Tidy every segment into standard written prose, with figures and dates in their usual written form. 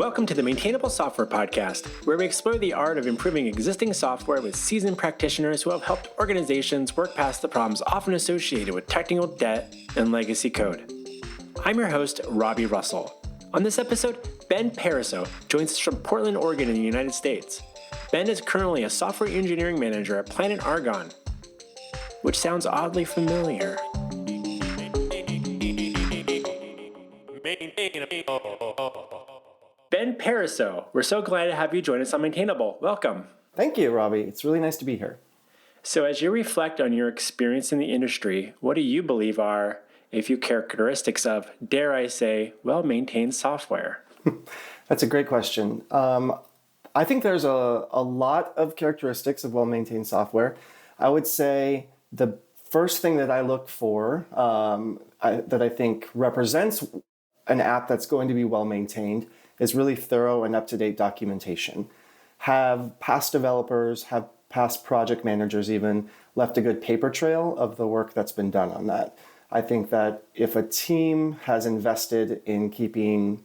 Welcome to the Maintainable Software Podcast, where we explore the art of improving existing software with seasoned practitioners who have helped organizations work past the problems often associated with technical debt and legacy code. I'm your host, Robby Russell. On this episode, Ben Parisot joins us from Portland, Oregon in the United States. Ben is currently a software engineering manager at Planet Argon, which sounds oddly familiar. Ben Parisot, we're so glad to have you join us on Maintainable. Welcome. Thank you, Robby. It's really nice to be here. So as you reflect on your experience in the industry, what do you believe are a few characteristics of, dare I say, well-maintained software? That's a great question. I think there's a lot of characteristics of well-maintained software. I would say the first thing that I look for that I think represents an app that's going to be well-maintained is really thorough and up-to-date documentation. Have past developers, have past project managers even left a good paper trail of the work that's been done on that. I think that if a team has invested in keeping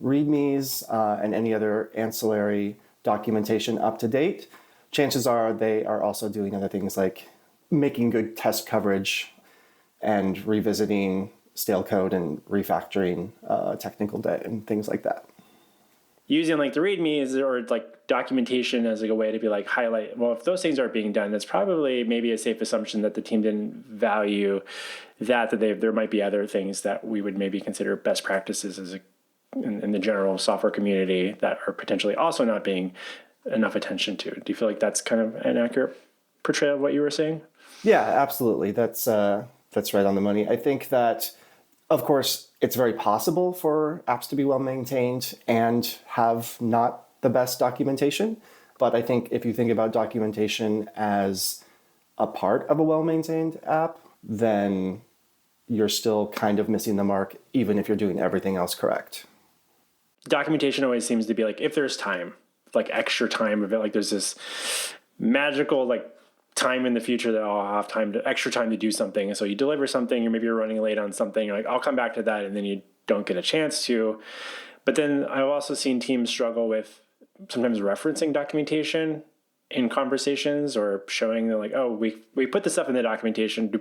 READMEs and any other ancillary documentation up to date, chances are they are also doing other things like making good test coverage and revisiting stale code and refactoring technical debt and things like that. Using like the READMEs or like documentation as like a way to be like highlight, well, if those things aren't being done, that's probably maybe a safe assumption that the team didn't value there might be other things that we would maybe consider best practices in the general software community that are potentially also not being enough attention to. Do you feel like that's kind of an accurate portrayal of what you were saying? Yeah, absolutely. That's right on the money. I think that, of course, it's very possible for apps to be well maintained and have not the best documentation. But I think if you think about documentation as a part of a well-maintained app, then you're still kind of missing the mark, even if you're doing everything else correct. Documentation always seems to be like, if there's time, like extra time of it, like there's this magical like time in the future that I'll have extra time to do something. And so you deliver something, or maybe you're running late on something, you're like, I'll come back to that. And then you don't get a chance to. But then I've also seen teams struggle with sometimes referencing documentation in conversations or showing that like, oh, we put this stuff in the documentation.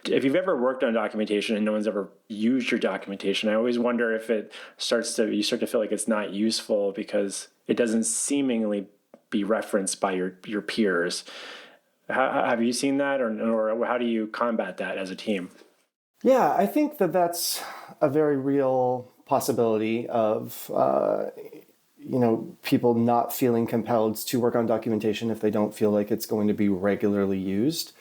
If you've ever worked on documentation and no one's ever used your documentation, I always wonder if you start to feel like it's not useful because it doesn't seemingly be referenced by your peers. Have you seen that, or how do you combat that as a team? Yeah, I think that that's a very real possibility of people not feeling compelled to work on documentation if they don't feel like it's going to be regularly used.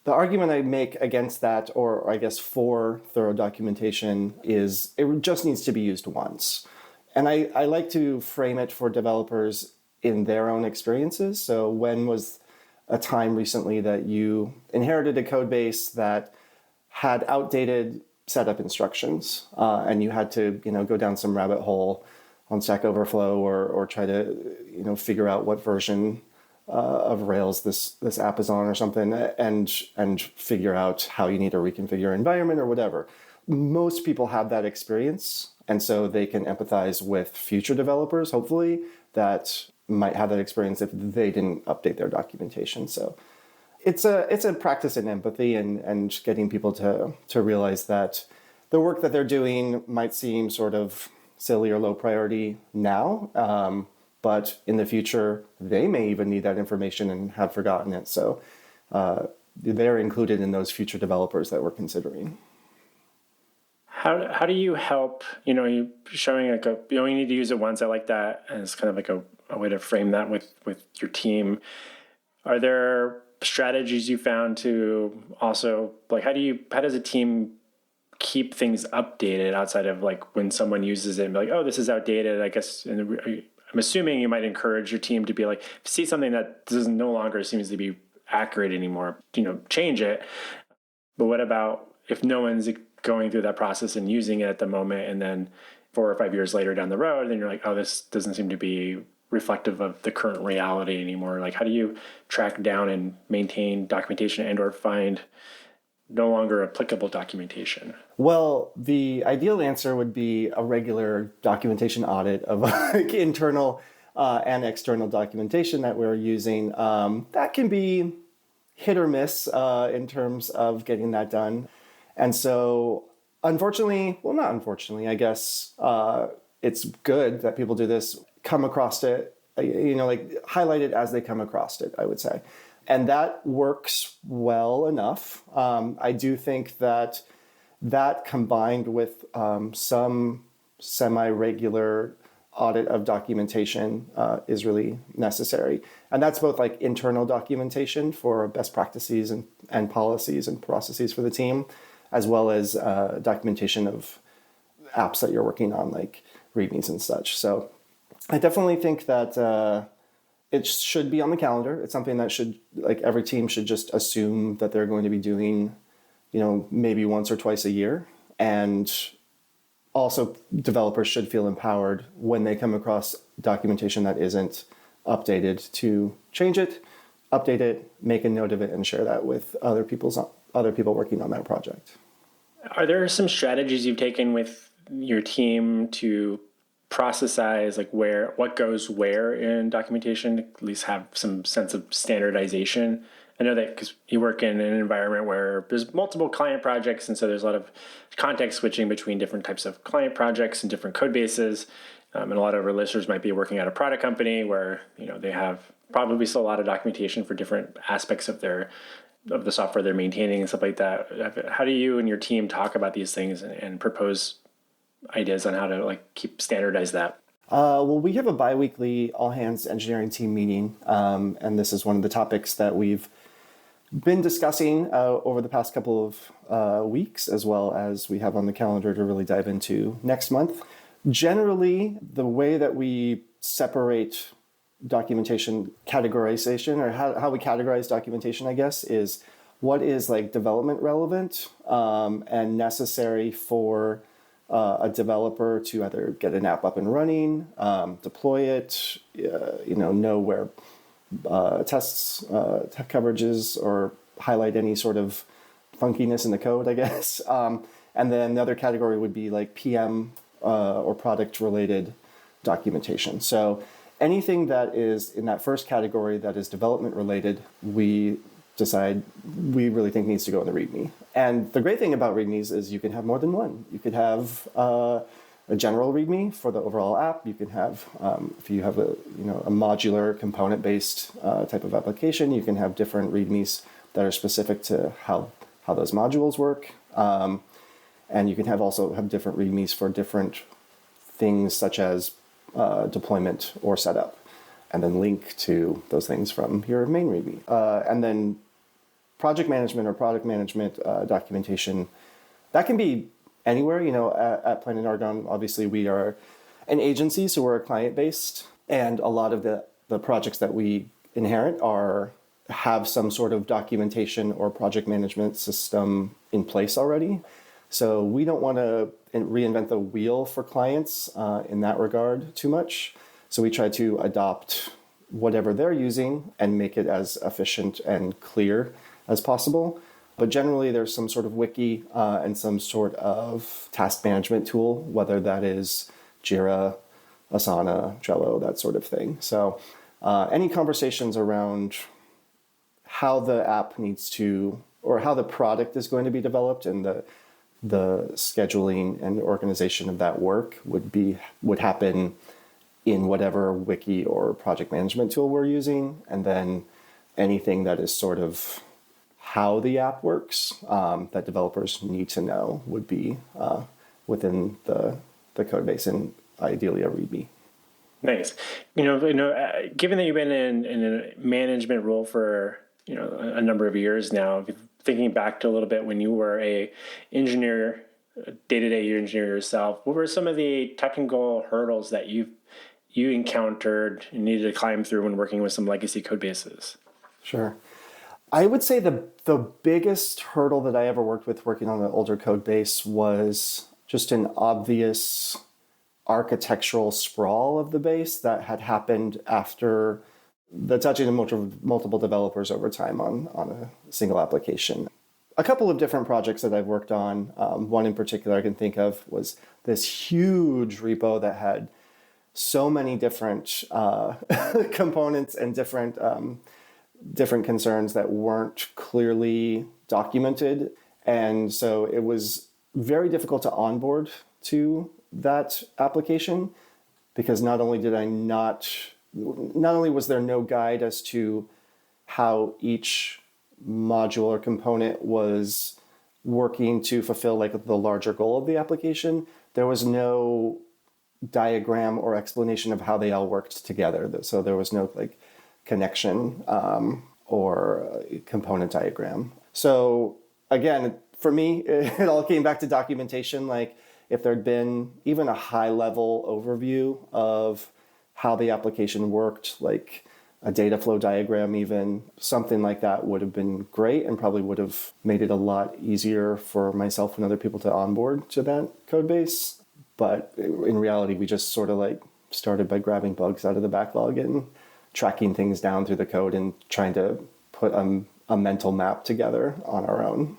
The argument I make against that, or I guess for thorough documentation, is it just needs to be used once. And I like to frame it for developers in their own experiences. So when was a time recently that you inherited a code base that had outdated setup instructions and you had to go down some rabbit hole on Stack Overflow or try to figure out what version of Rails this app is on or something and figure out how you need to reconfigure your environment or whatever. Most people have that experience, and so they can empathize with future developers, hopefully, that might have that experience if they didn't update their documentation. So it's a practice in empathy and getting people to realize that the work that they're doing might seem sort of silly or low priority now, but in the future, they may even need that information and have forgotten it. So they're included in those future developers that we're considering. How do you help, you showing like you only need to use it once. I like that as kind of like a way to frame that with your team. Are there strategies you found to also, like, how does a team keep things updated outside of like when someone uses it and be like, oh, this is outdated, I guess. And I'm assuming you might encourage your team to be like, see something that no longer seems to be accurate anymore, change it. But what about if no one's going through that process and using it at the moment, and then 4 or 5 years later down the road, then you're like, oh, this doesn't seem to be reflective of the current reality anymore. Like, how do you track down and maintain documentation and or find no longer applicable documentation? Well, the ideal answer would be a regular documentation audit of like internal and external documentation that we're using. That can be hit or miss in terms of getting that done. And so, unfortunately, well, not unfortunately, I guess it's good that people do this, come across it, like highlight it as they come across it, I would say. And that works well enough. I do think that combined with some semi-regular audit of documentation is really necessary. And that's both like internal documentation for best practices and policies and processes for the team, as well as documentation of apps that you're working on, like READMEs and such. So I definitely think that it should be on the calendar. It's something that like every team should just assume that they're going to be doing, maybe once or twice a year. And also developers should feel empowered when they come across documentation that isn't updated to change it, update it, make a note of it, and share that with other people working on that project. Are there some strategies you've taken with your team to processize like what goes where in documentation, at least have some sense of standardization? I know that because you work in an environment where there's multiple client projects, and so there's a lot of context switching between different types of client projects and different code bases. And a lot of our listeners might be working at a product company where they have probably still a lot of documentation for different aspects of the software they're maintaining and stuff like that. How do you and your team talk about these things and propose ideas on how to keep standardize that? Well, we have a biweekly all hands engineering team meeting, and this is one of the topics that we've been discussing over the past couple of weeks, as well as we have on the calendar to really dive into next month. Generally, the way that we separate documentation categorization, or how we categorize documentation, I guess, is what is like development relevant and necessary for a developer to either get an app up and running, deploy it, know where tests, coverages, or highlight any sort of funkiness in the code, I guess. And then the other category would be like PM or product related documentation. So anything that is in that first category that is development related, we decide we really think needs to go in the README. And the great thing about READMEs is you can have more than one. You could have a general README for the overall app. You can have, if you have a modular component-based type of application, you can have different READMEs that are specific to how those modules work. And you can also have different READMEs for different things such as deployment or setup, and then link to those things from your main README. And then project management or product management documentation, that can be anywhere. At Planet Argon, obviously we are an agency, so we're client-based, and a lot of the projects that we inherit have some sort of documentation or project management system in place already. So we don't want to reinvent the wheel for clients in that regard too much. So we try to adopt whatever they're using and make it as efficient and clear as possible. But generally, there's some sort of wiki and some sort of task management tool, whether that is Jira, Asana, Trello, that sort of thing. So any conversations around how the app needs to, or how the product is going to be developed, and the scheduling and organization of that work would happen in whatever wiki or project management tool we're using. And then anything that is sort of how the app works that developers need to know would be within the code base, and ideally a README. Nice. Given that you've been in a management role for a number of years now, thinking back to a little bit when you were a engineer, day-to-day engineer yourself, what were some of the technical hurdles that you encountered and needed to climb through when working with some legacy code bases? Sure. I would say the biggest hurdle that I ever worked with working on an older code base was just an obvious architectural sprawl of the base that had happened after the touching of multiple developers over time on a single application. a couple of different projects that I've worked on. One in particular I can think of was this huge repo that had so many different components and different concerns that weren't clearly documented. And so it was very difficult to onboard to that application because not only was there no guide as to how each module or component was working to fulfill like the larger goal of the application, there was no diagram or explanation of how they all worked together. So there was no like connection or component diagram. So again, for me, it all came back to documentation. Like if there'd been even a high level overview of how the application worked, like a data flow diagram, even something like that would have been great and probably would have made it a lot easier for myself and other people to onboard to that code base. But in reality, we just sort of like started by grabbing bugs out of the backlog and tracking things down through the code and trying to put a mental map together on our own.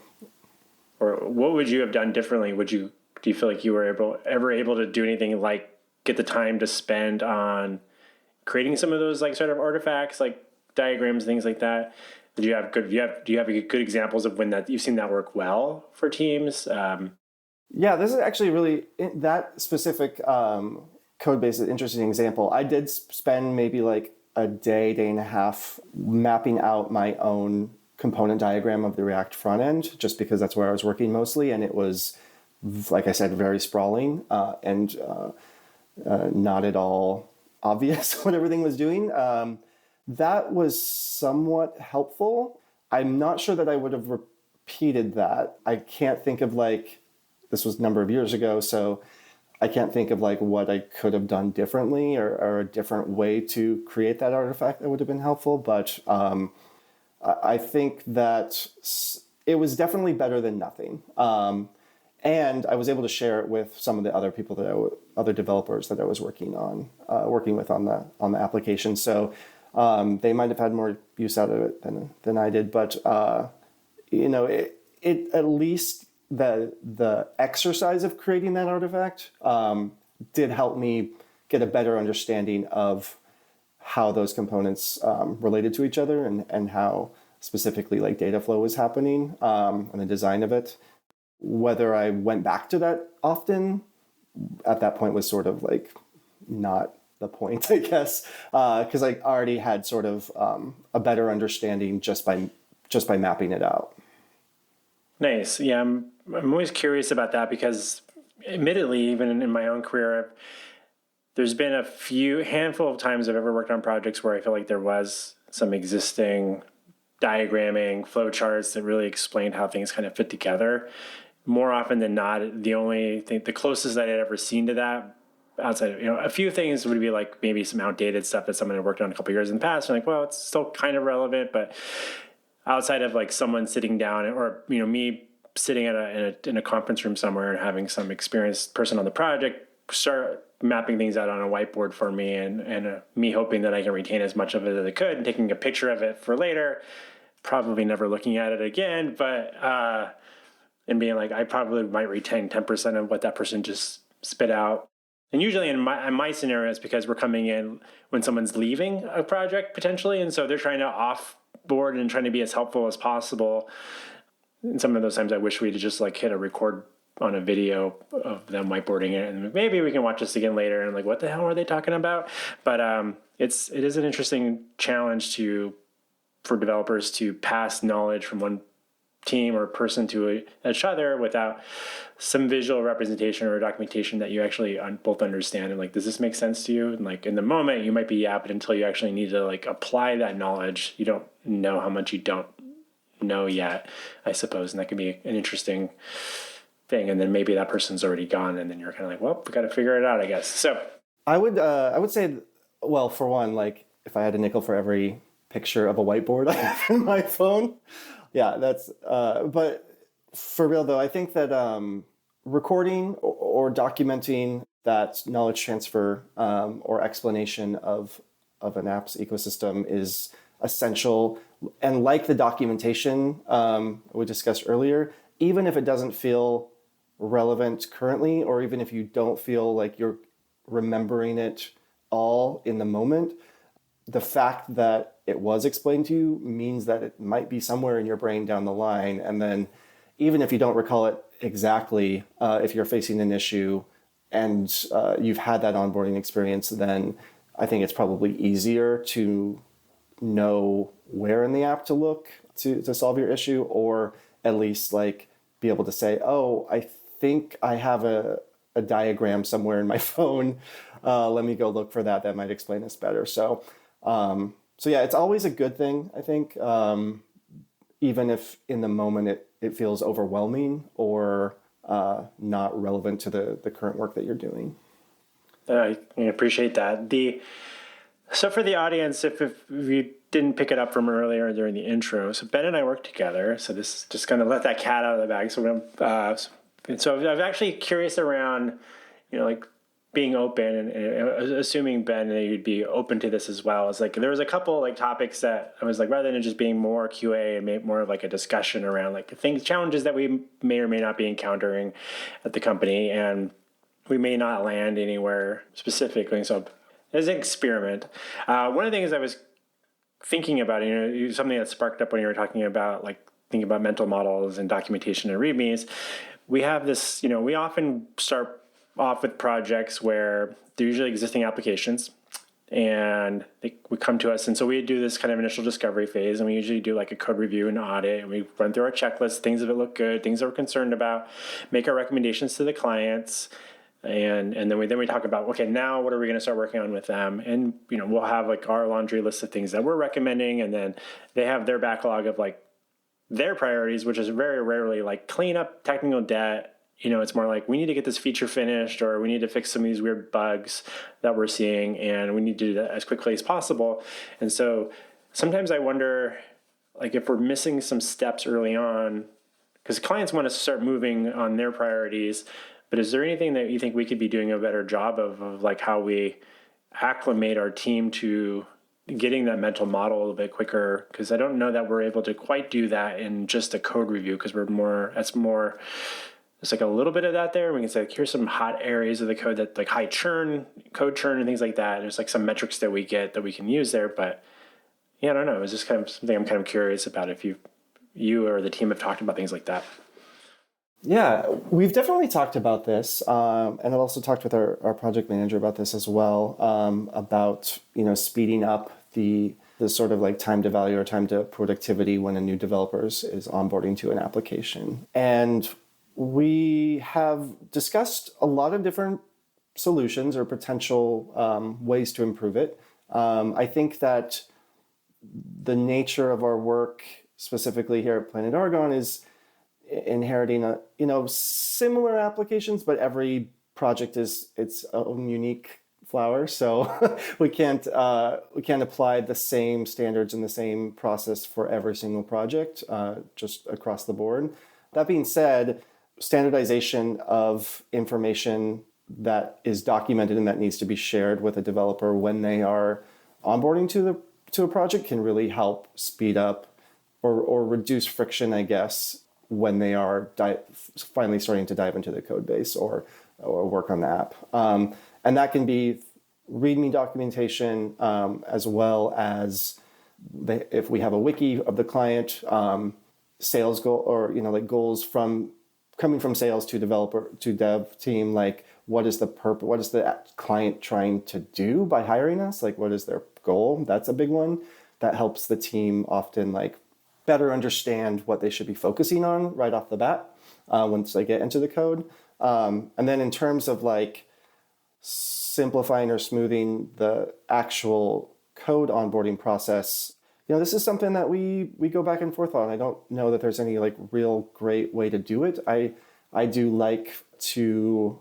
Or what would you have done differently? Do you feel like you were ever able to do anything like get the time to spend on creating some of those like sort of artifacts, like diagrams, things like that? Do you have good examples of when that you've seen that work well for teams? Yeah, this is actually really that specific code base is an interesting example. I did spend maybe like a day and a half mapping out my own component diagram of the React front end, just because that's where I was working mostly. And it was, like I said, very sprawling and not at all obvious what everything was doing. That was somewhat helpful. I'm not sure that I would have repeated that. I can't think of like, this was a number of years ago, so I can't think of like what I could have done differently or a different way to create that artifact that would have been helpful. But I think that it was definitely better than nothing. And I was able to share it with some of the other people other developers that I was working with on the application. So they might have had more use out of it than I did. But it at least the exercise of creating that artifact did help me get a better understanding of how those components related to each other and how specifically like data flow was happening and the design of it. Whether I went back to that often at that point was sort of like not the point, I guess, because I already had sort of a better understanding just by mapping it out. Nice. Yeah, I'm always curious about that because admittedly, even in my own career, there's been a handful of times I've ever worked on projects where I feel like there was some existing diagramming, flowcharts that really explained how things kind of fit together. More often than not, the closest that I'd ever seen to that outside of, a few things would be like maybe some outdated stuff that someone had worked on a couple of years in the past. And like, well, it's still kind of relevant, but outside of like someone sitting down or, me sitting in a conference room somewhere and having some experienced person on the project start mapping things out on a whiteboard for me and me hoping that I can retain as much of it as I could and taking a picture of it for later, probably never looking at it again, but, and being like, I probably might retain 10% of what that person just spit out. And usually in my scenario, it's because we're coming in when someone's leaving a project potentially. And so they're trying to offboard and trying to be as helpful as possible. And some of those times I wish we'd just like hit a record on a video of them whiteboarding it. And maybe we can watch this again later and like, what the hell are they talking about? But it is an interesting challenge for developers to pass knowledge from one team or person to each other without some visual representation or documentation that you actually both understand. And like, does this make sense to you? And like in the moment you might be, yeah, but until you actually need to like apply that knowledge, you don't know how much you don't know yet, I suppose. And that could be an interesting thing. And then maybe that person's already gone and then you're kind of like, well, we got to figure it out, I guess. So I would say, well, for one, like if I had a nickel for every picture of a whiteboard I have in my phone, yeah, that's, but for real though, I think that recording or documenting that knowledge transfer or explanation of an app's ecosystem is essential. And like the documentation we discussed earlier, even if it doesn't feel relevant currently, or even if you don't feel like you're remembering it all in the moment, the fact that it was explained to you means that it might be somewhere in your brain down the line. And then even if you don't recall it exactly, if you're facing an issue and you've had that onboarding experience, then I think it's probably easier to know where in the app to look to solve your issue, or at least like be able to say, oh, I think I have a diagram somewhere in my phone. Let me go look for that. That might explain this better. So yeah, it's always a good thing, I think, even if in the moment it feels overwhelming or not relevant to the current work that you're doing. I appreciate that. So for the audience, if you didn't pick it up from earlier during the intro, so Ben and I work together. So this is just going to let that cat out of the bag. So I'm actually curious around, like being open and assuming, Ben, that you'd be open to this as well. It's like there was a couple like topics that I was like, rather than just being more QA and make more of like a discussion around like challenges that we may or may not be encountering at the company, and we may not land anywhere specifically. So as an experiment, one of the things I was thinking about, something that sparked up when you were talking about like thinking about mental models and documentation and READMEs. We have this, we often start off with projects where they're usually existing applications, and they would come to us. And so we do this kind of initial discovery phase, and we usually do like a code review and audit, and we run through our checklist, things that look good, things that we're concerned about, make our recommendations to the clients. And then we talk about, okay, now what are we going to start working on with them? And, we'll have like our laundry list of things that we're recommending. And then they have their backlog of like their priorities, which is very rarely like clean up technical debt. It's more like we need to get this feature finished, or we need to fix some of these weird bugs that we're seeing, and we need to do that as quickly as possible. And so sometimes I wonder, like, if we're missing some steps early on, because clients want to start moving on their priorities. But is there anything that you think we could be doing a better job of like how we acclimate our team to getting that mental model a little bit quicker? Because I don't know that we're able to quite do that in just a code review, because it's like a little bit of that there. We can say, like, here's some hot areas of the code that like high churn, code churn and things like that. There's like some metrics that we get that we can use there. But yeah, I don't know. It's just kind of something I'm kind of curious about if you or the team have talked about things like that. Yeah, we've definitely talked about this, and I've also talked with our project manager about this as well, about speeding up the sort of like time to value or time to productivity when a new developer is onboarding to an application. And we have discussed a lot of different solutions or potential ways to improve it. I think that the nature of our work, specifically here at Planet Argon, is inheriting similar applications, but every project is its own unique flower. So we can't apply the same standards and the same process for every single project, just across the board. That being said, standardization of information that is documented and that needs to be shared with a developer when they are onboarding to a project can really help speed up or reduce friction, I guess, when they are finally starting to dive into the code base or work on the app. And that can be README documentation, as well as if we have a wiki of the client, sales goal, or like goals coming from sales to developer to dev team, like what is the purpose, what is the client trying to do by hiring us? Like what is their goal? That's a big one. That helps the team often like better understand what they should be focusing on right off the bat once they get into the code. And then in terms of like simplifying or smoothing the actual code onboarding process, this is something that we go back and forth on. I don't know that there's any like real great way to do it. I do like to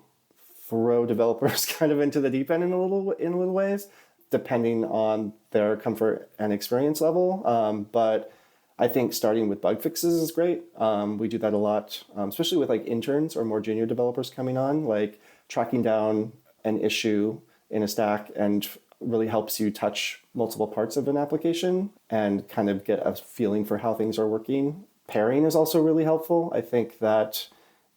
throw developers kind of into the deep end in little ways, depending on their comfort and experience level. But I think starting with bug fixes is great. We do that a lot, especially with like interns or more junior developers coming on, like tracking down an issue in a stack and really helps you touch multiple parts of an application and kind of get a feeling for how things are working. Pairing is also really helpful. I think that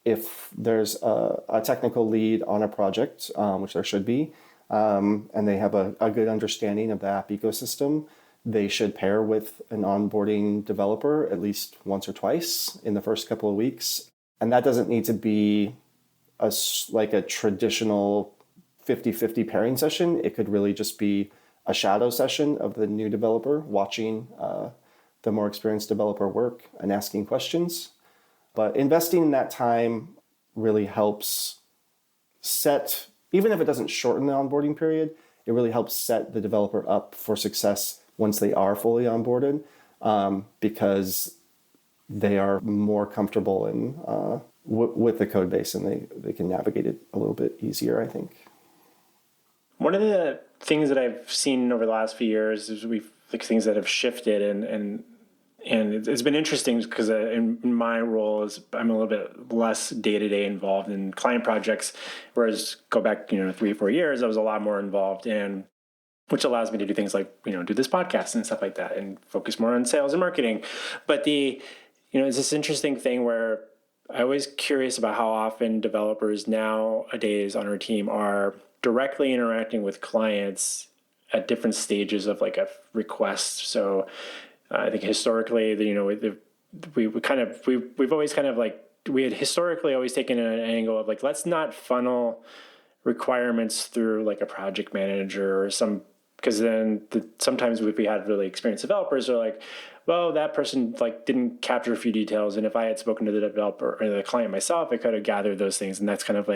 if there's a technical lead on a project, which there should be, and they have a good understanding of the app ecosystem, they should pair with an onboarding developer at least once or twice in the first couple of weeks. And that doesn't need to be like a traditional 50-50 pairing session. It could really just be a shadow session of the new developer watching the more experienced developer work and asking questions. But investing in that time really helps set, even if it doesn't shorten the onboarding period, it really helps set the developer up for success once they are fully onboarded, because they are more comfortable with the code base and they can navigate it a little bit easier, I think. One of the things that I've seen over the last few years is things that have shifted, and it's been interesting because in my role is I'm a little bit less day-to-day involved in client projects, whereas go back 3-4 years I was a lot more involved in, which allows me to do things like do this podcast and stuff like that and focus more on sales and marketing. But it's this interesting thing where I was curious about how often developers nowadays on our team are directly interacting with clients at different stages of like a request. So I think historically, we've always kind of like, we had historically always taken an angle of like, let's not funnel requirements through like a project manager or because then sometimes if we had really experienced developers are like, well, that person like didn't capture a few details. And if I had spoken to the developer or the client myself, I could have gathered those things. And that's kind of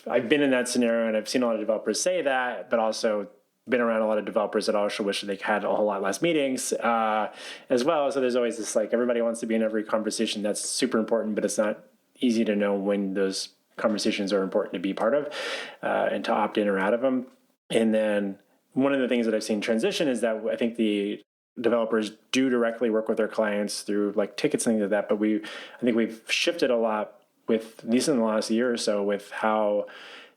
I've been in that scenario and I've seen a lot of developers say that, but also been around a lot of developers that also wish they had a whole lot less meetings as well. So there's always this like, everybody wants to be in every conversation. That's super important, but it's not easy to know when those conversations are important to be part of and to opt in or out of them. And then one of the things that I've seen transition is that I think the developers do directly work with their clients through like tickets and things like that. But I think we've shifted a lot with, at least in the last year or so, with how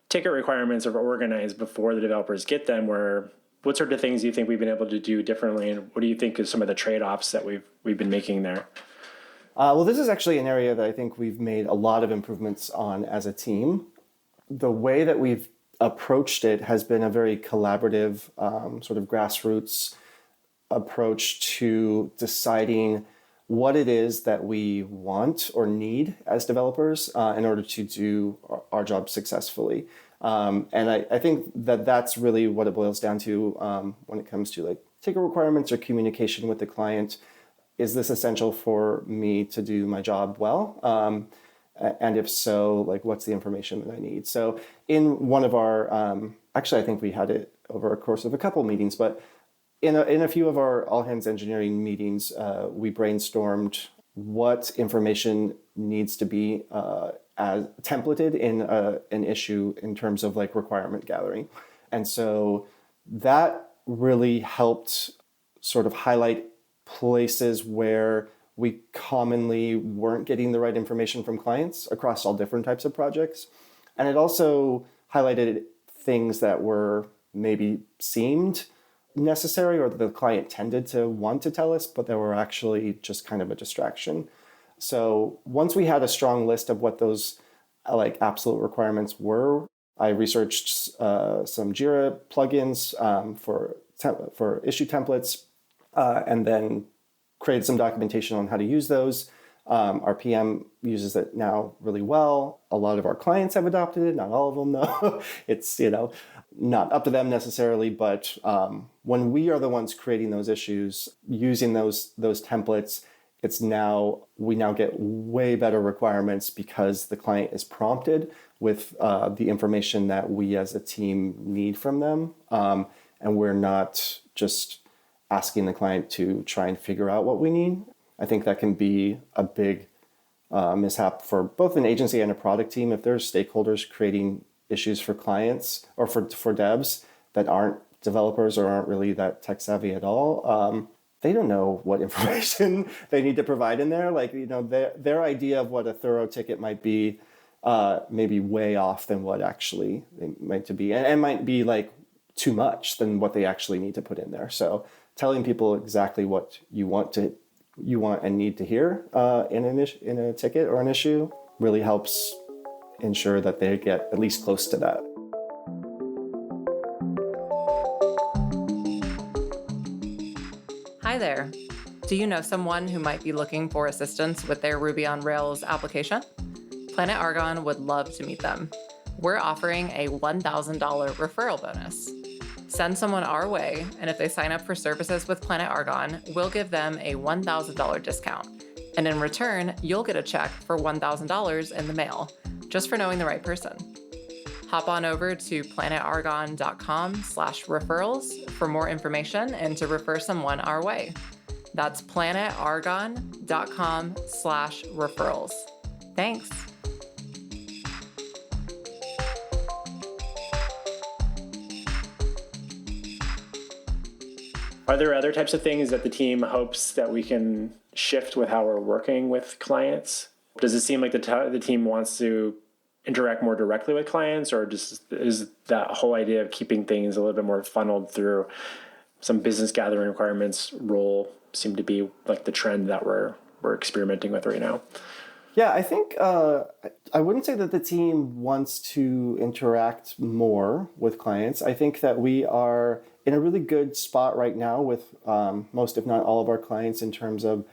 ticket requirements are organized before the developers get them. What sort of things do you think we've been able to do differently, and what do you think is some of the trade-offs that we've been making there? Well, this is actually an area that I think we've made a lot of improvements on as a team. The way that we've approached it has been a very collaborative, sort of grassroots approach to deciding what it is that we want or need as developers in order to do our job successfully. And I think that that's really what it boils down to when it comes to like ticket requirements or communication with the client. Is this essential for me to do my job well? And if so, like what's the information that I need? So in one of our, actually I think we had it over a course of a couple meetings, but in a few of our all-hands engineering meetings, we brainstormed what information needs to be as templated in an issue in terms of like requirement gathering. And so that really helped sort of highlight places where we commonly weren't getting the right information from clients across all different types of projects. And it also highlighted things that were maybe seemed necessary or the client tended to want to tell us, but they were actually just kind of a distraction. So once we had a strong list of what those like absolute requirements were, I researched some Jira plugins for issue templates, and then created some documentation on how to use those. Our PM uses it now really well. A lot of our clients have adopted it, not all of them though. It's, not up to them necessarily, but when we are the ones creating those issues, using those templates, we now get way better requirements because the client is prompted with the information that we as a team need from them. And we're not just asking the client to try and figure out what we need. I think that can be a big mishap for both an agency and a product team. If there's stakeholders creating issues for clients or for devs that aren't developers or aren't really that tech savvy at all, they don't know what information they need to provide in there. Like, their idea of what a thorough ticket might be may be way off than what actually they meant to be. And might be like too much than what they actually need to put in there. So telling people exactly what you want and need to hear in a ticket or an issue really helps ensure that they get at least close to that. Hi there. Do you know someone who might be looking for assistance with their Ruby on Rails application? Planet Argon would love to meet them. We're offering a $1,000 referral bonus. Send someone our way, and if they sign up for services with Planet Argon, we'll give them a $1,000 discount. And in return, you'll get a check for $1,000 in the mail, just for knowing the right person. Hop on over to planetargon.com/referrals for more information and to refer someone our way. That's planetargon.com/referrals. Thanks. Are there other types of things that the team hopes that we can shift with how we're working with clients? Does it seem like the team wants to interact more directly with clients, or just is that whole idea of keeping things a little bit more funneled through some business gathering requirements role seem to be like the trend that we're experimenting with right now? Yeah, I think I wouldn't say that the team wants to interact more with clients. I think that we are in a really good spot right now with most, if not all, of our clients in terms of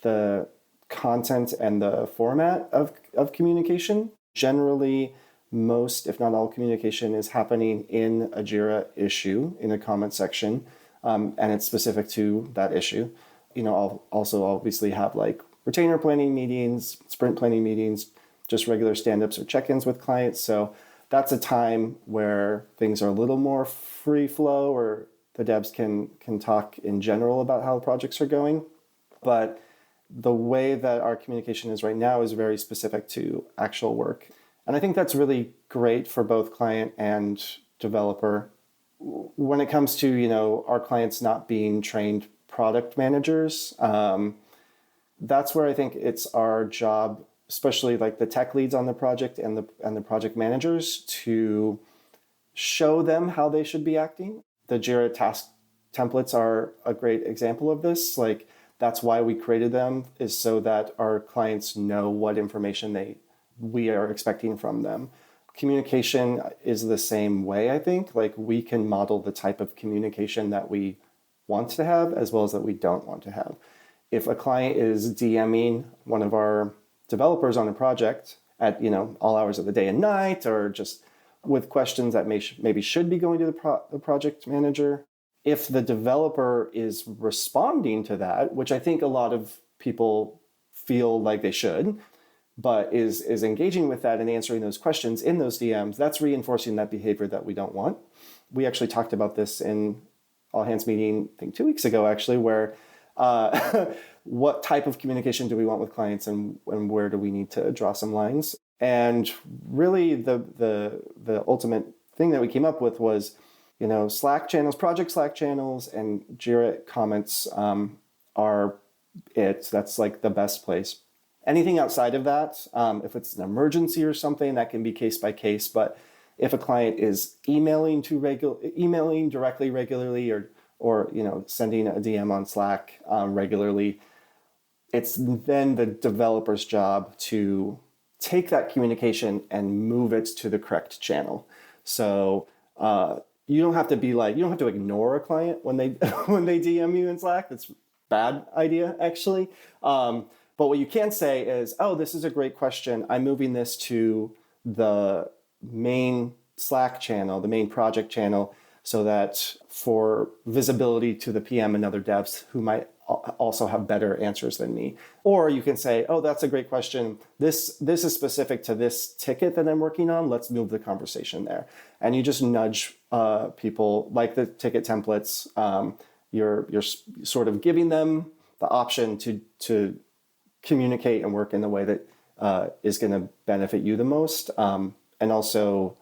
the content and the format of communication. Generally, most, if not all, communication is happening in a Jira issue in a comment section, and it's specific to that issue. I'll also obviously have like retainer planning meetings, sprint planning meetings, just regular stand-ups or check-ins with clients. So that's a time where things are a little more free flow, or the devs can talk in general about how projects are going. But the way that our communication is right now is very specific to actual work. And I think that's really great for both client and developer. When it comes to, our clients not being trained product managers, that's where I think it's our job, especially like the tech leads on the project and the project managers, to show them how they should be acting. The Jira task templates are a great example of this. Like, that's why we created them, is so that our clients know what information we are expecting from them. Communication is the same way, I think. Like, we can model the type of communication that we want to have as well as that we don't want to have. If a client is DMing one of our developers on a project at all hours of the day and night, or just with questions that maybe should be going to the project manager, if the developer is responding to that, which I think a lot of people feel like they should, but is engaging with that and answering those questions in those DMs, that's reinforcing that behavior that we don't want. We actually talked about this in all hands meeting, I think 2 weeks ago, actually, where what type of communication do we want with clients, and where do we need to draw some lines? And really the ultimate thing that we came up with was, Slack channels, project Slack channels, and Jira comments are it. That's like the best place. Anything outside of that, if it's an emergency or something, that can be case by case. But if a client is emailing directly regularly, or sending a DM on Slack regularly, it's then the developer's job to take that communication and move it to the correct channel. So you don't have to ignore a client when they when they DM you in Slack. That's a bad idea, actually. But what you can say is, oh, this is a great question. I'm moving this to the main Slack channel, the main project channel, so that for visibility to the PM and other devs who might also have better answers than me. Or you can say, oh, that's a great question. This is specific to this ticket that I'm working on. Let's move the conversation there. And you just nudge people, like the ticket templates. You're sort of giving them the option to communicate and work in the way that is going to benefit you the most. And also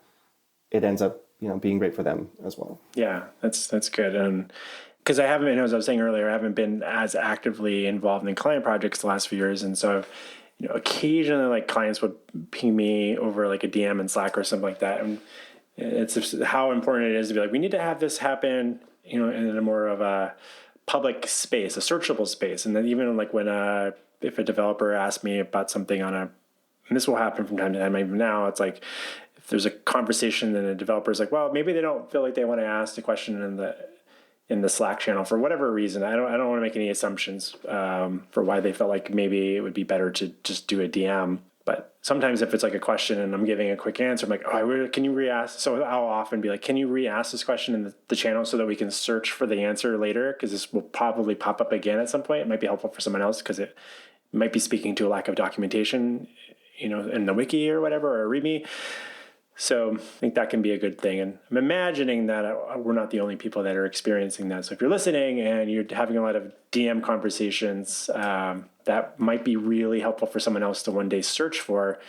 it ends up being great for them as well. Yeah, that's good. And because I haven't been, as I was saying earlier, I haven't been as actively involved in client projects the last few years. And so, occasionally like clients would ping me over like a DM in Slack or something like that. And It's just how important it is to be like, we need to have this happen, in a more of a public space, a searchable space. And then even like when, if a developer asks me about something and this will happen from time to time, even now, it's like, if there's a conversation and a developer's like, well, maybe they don't feel like they want to ask the question in the Slack channel for whatever reason. I don't want to make any assumptions for why they felt like maybe it would be better to just do a DM. But sometimes if it's like a question and I'm giving a quick answer, I'm like, can you re-ask? So I'll often be like, can you re-ask this question in the channel so that we can search for the answer later? Because this will probably pop up again at some point. It might be helpful for someone else because it might be speaking to a lack of documentation, in the wiki or whatever, or README. So I think that can be a good thing. And I'm imagining that we're not the only people that are experiencing that. So if you're listening and you're having a lot of DM conversations, that might be really helpful for someone else to one day search for,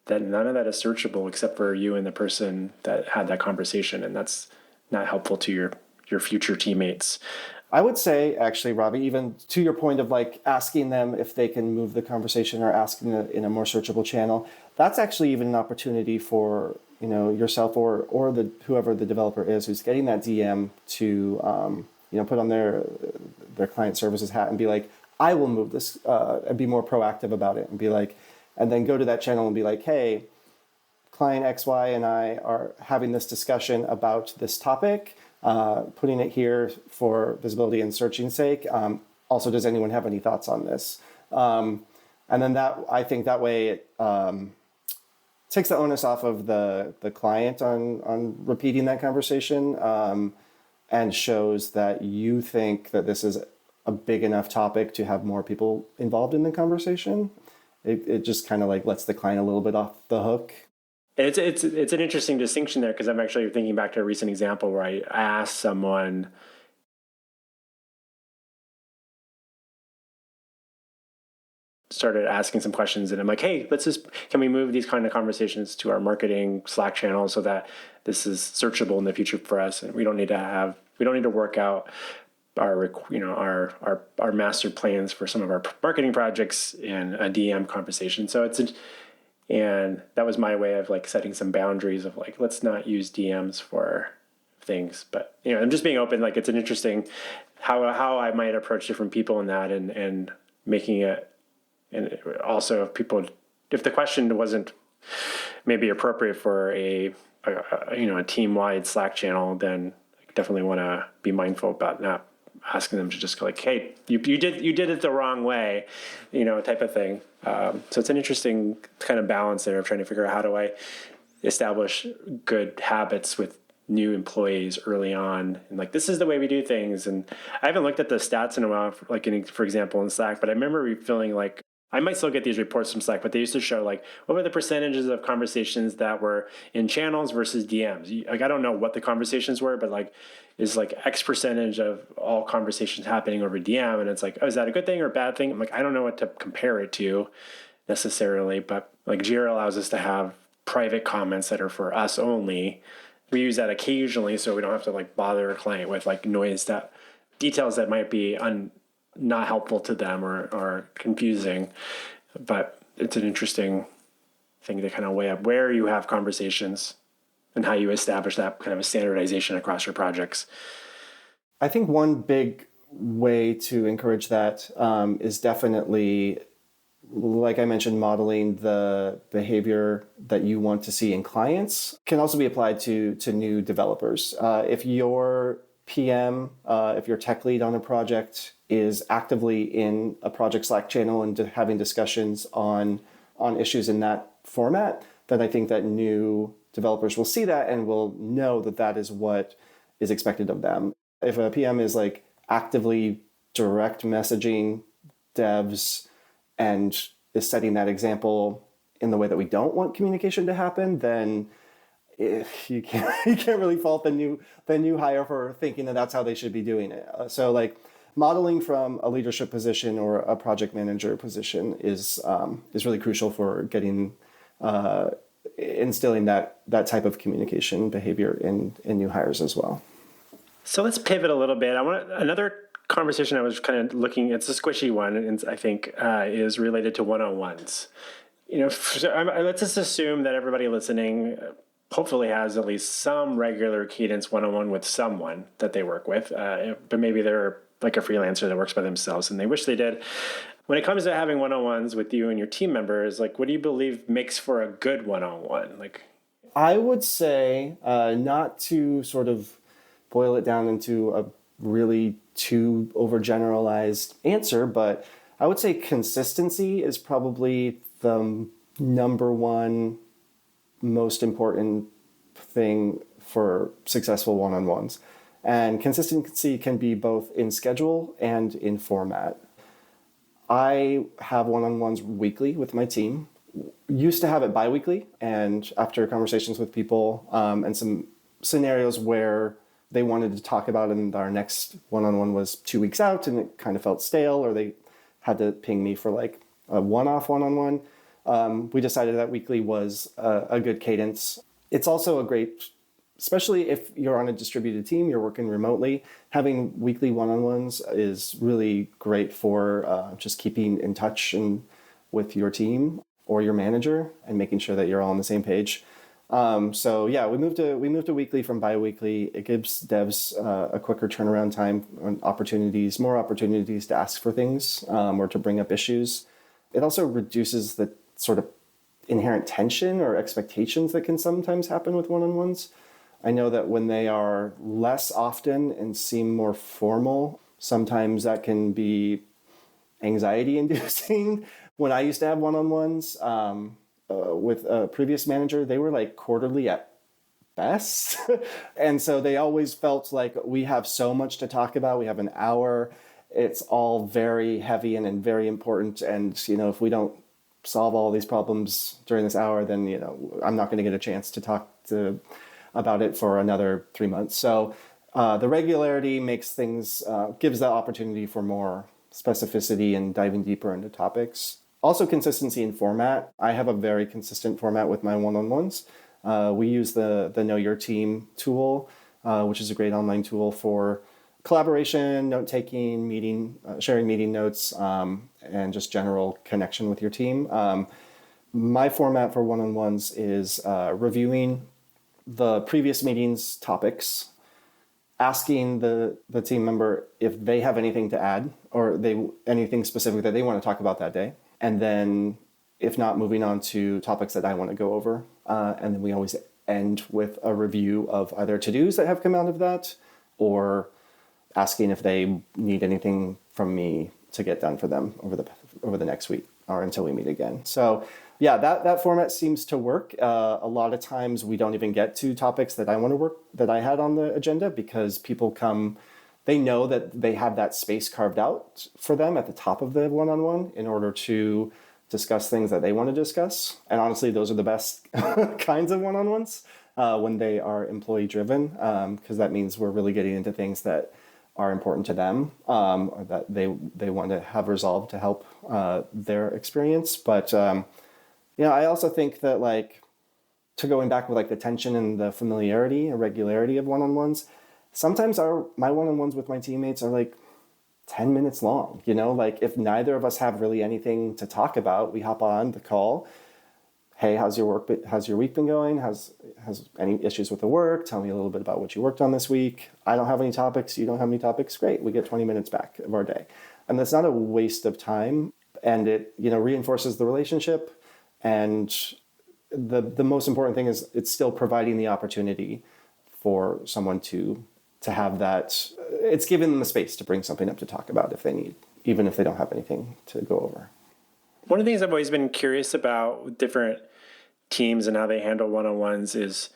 that none of that is searchable except for you and the person that had that conversation. And that's not helpful to your future teammates. I would say, actually, Robby, even to your point of like asking them if they can move the conversation or asking it in a more searchable channel, that's actually even an opportunity for yourself or whoever the developer is who's getting that DM to put on their client services hat and be like, I will move this and be more proactive about it and be like, and then go to that channel and be like, hey, client XY and I are having this discussion about this topic. Putting it here for visibility and searching sake. Also, does anyone have any thoughts on this? And then I think that way it takes the onus off of the client on repeating that conversation and shows that you think that this is a big enough topic to have more people involved in the conversation. It just kind of like lets the client a little bit off the hook. It's an interesting distinction there because I'm actually thinking back to a recent example where I asked someone, started asking some questions, and I'm like, hey, can we move these kind of conversations to our marketing Slack channel so that this is searchable in the future for us, and we don't need to work out our master plans for some of our marketing projects in a DM conversation. So and that was my way of like setting some boundaries of like, let's not use DMs for things. But I'm just being open. Like, it's an interesting how I might approach different people in that, and making it. And also, if the question wasn't maybe appropriate for a team-wide Slack channel, then I definitely want to be mindful about not asking them to just go like, hey, you did it the wrong way, type of thing. So it's an interesting kind of balance there of trying to figure out how do I establish good habits with new employees early on, and like, this is the way we do things. And I haven't looked at the stats in a while, for example, in Slack, but I remember feeling like I might still get these reports from Slack, but they used to show like, what were the percentages of conversations that were in channels versus DMs? Like, I don't know what the conversations were, but like, is like X percentage of all conversations happening over DM. And it's like, oh, is that a good thing or a bad thing? I'm like, I don't know what to compare it to necessarily, but like Jira allows us to have private comments that are for us only. We use that occasionally so we don't have to like bother a client with like details that might be not helpful to them or confusing. But it's an interesting thing to kind of weigh up where you have conversations and how you establish that kind of a standardization across your projects. I think one big way to encourage that is definitely, like I mentioned, modeling the behavior that you want to see in clients can also be applied to new developers. If your PM, if your tech lead on a project is actively in a project Slack channel and having discussions on issues in that format, then I think that new developers will see that and will know that that is what is expected of them. If a PM is like actively direct messaging devs and is setting that example in the way that we don't want communication to happen, then you can't really fault the new hire for thinking that that's how they should be doing it. So like modeling from a leadership position or a project manager position is really crucial for getting instilling that type of communication behavior in new hires as well. So let's pivot a little bit. I want another conversation I was kind of looking. It's a squishy one, and I think is related to one-on-ones. Let's just assume that everybody listening hopefully has at least some regular cadence one-on-one with someone that they work with, but maybe they're like a freelancer that works by themselves and they wish they did. When it comes to having one-on-ones with you and your team members, like what do you believe makes for a good one-on-one? Like, I would say, not to sort of boil it down into a really too overgeneralized answer, but I would say consistency is probably the number one most important thing for successful one-on-ones. And consistency can be both in schedule and in format. I have one-on-ones weekly with my team. Used to have it bi-weekly, and after conversations with people and some scenarios where they wanted to talk about it and our next one-on-one was 2 weeks out and it kind of felt stale, or they had to ping me for like a one-off one-on-one, we decided that weekly was a good cadence. It's also a great, especially if you're on a distributed team, you're working remotely, having weekly one-on-ones is really great for just keeping in touch and with your team or your manager and making sure that you're all on the same page. So yeah, we moved to weekly from bi-weekly. It gives devs a quicker turnaround time on opportunities, more opportunities to ask for things or to bring up issues. It also reduces the sort of inherent tension or expectations that can sometimes happen with one-on-ones. I know that when they are less often and seem more formal, sometimes that can be anxiety inducing. When I used to have one-on-ones with a previous manager, they were like quarterly at best. And so they always felt like we have so much to talk about. We have an hour. It's all very heavy and very important. And, if we don't solve all these problems during this hour, then, I'm not going to get a chance to talk about it for another 3 months. So the regularity makes things, gives the opportunity for more specificity and diving deeper into topics. Also consistency in format. I have a very consistent format with my one-on-ones. We use the Know Your Team tool, which is a great online tool for collaboration, note-taking, sharing meeting notes, and just general connection with your team. My format for one-on-ones is reviewing the previous meeting's topics, asking the team member if they have anything to add or anything specific that they want to talk about that day. And then, if not, moving on to topics that I want to go over. And then we always end with a review of either to-dos that have come out of that or asking if they need anything from me to get done for them over the next week or until we meet again. So yeah, that format seems to work. A lot of times we don't even get to topics that I had on the agenda because people come, they know that they have that space carved out for them at the top of the one-on-one in order to discuss things that they want to discuss. And honestly, those are the best kinds of one-on-ones when they are employee driven, because that means we're really getting into things that are important to them or that they want to have resolved to help their experience. But I also think that to going back with the tension and the familiarity and regularity of one-on-ones, sometimes my one-on-ones with my teammates are 10 minutes long. If neither of us have really anything to talk about, we hop on the call. Hey, how's your week been going? Has any issues with the work? Tell me a little bit about what you worked on this week. I don't have any topics. You don't have any topics. Great. We get 20 minutes back of our day. And that's not a waste of time. And it, reinforces the relationship. And the most important thing is it's still providing the opportunity for someone to have that. It's giving them the space to bring something up to talk about if they need, even if they don't have anything to go over. One of the things I've always been curious about with different teams and how they handle one-on-ones is,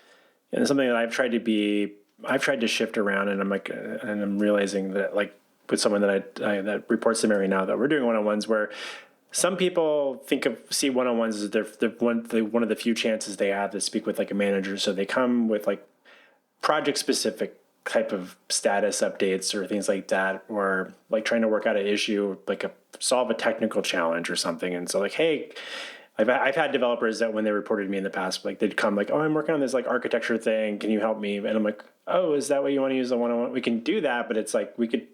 something that I've tried to shift around, and I'm realizing that with someone that that reports to me right now that we're doing one-on-ones where some people see one-on-ones as one of the few chances they have to speak with a manager. So they come with project specific type of status updates or things like that, or trying to work out an issue, solve a technical challenge or something. And so hey, I've had developers that when they reported to me in the past, they'd come oh, I'm working on this architecture thing. Can you help me? And I'm oh, is that what you want to use the one-on-one? We can do that, but it's we could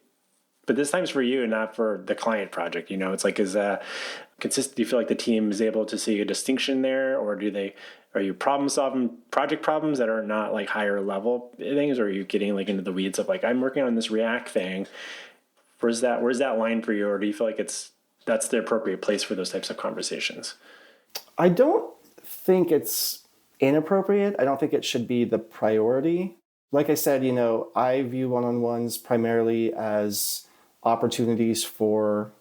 but this time's for you and not for the client project. It's like, is consistent? Do you feel like the team is able to see a distinction there, or are you problem solving project problems that are not like higher level things, or are you getting like into the weeds of like, I'm working on this React thing? Where's that line for you? Or do you feel like that's the appropriate place for those types of conversations? I don't think it's inappropriate. I don't think it should be the priority. Like I said, I view one-on-ones primarily as opportunities for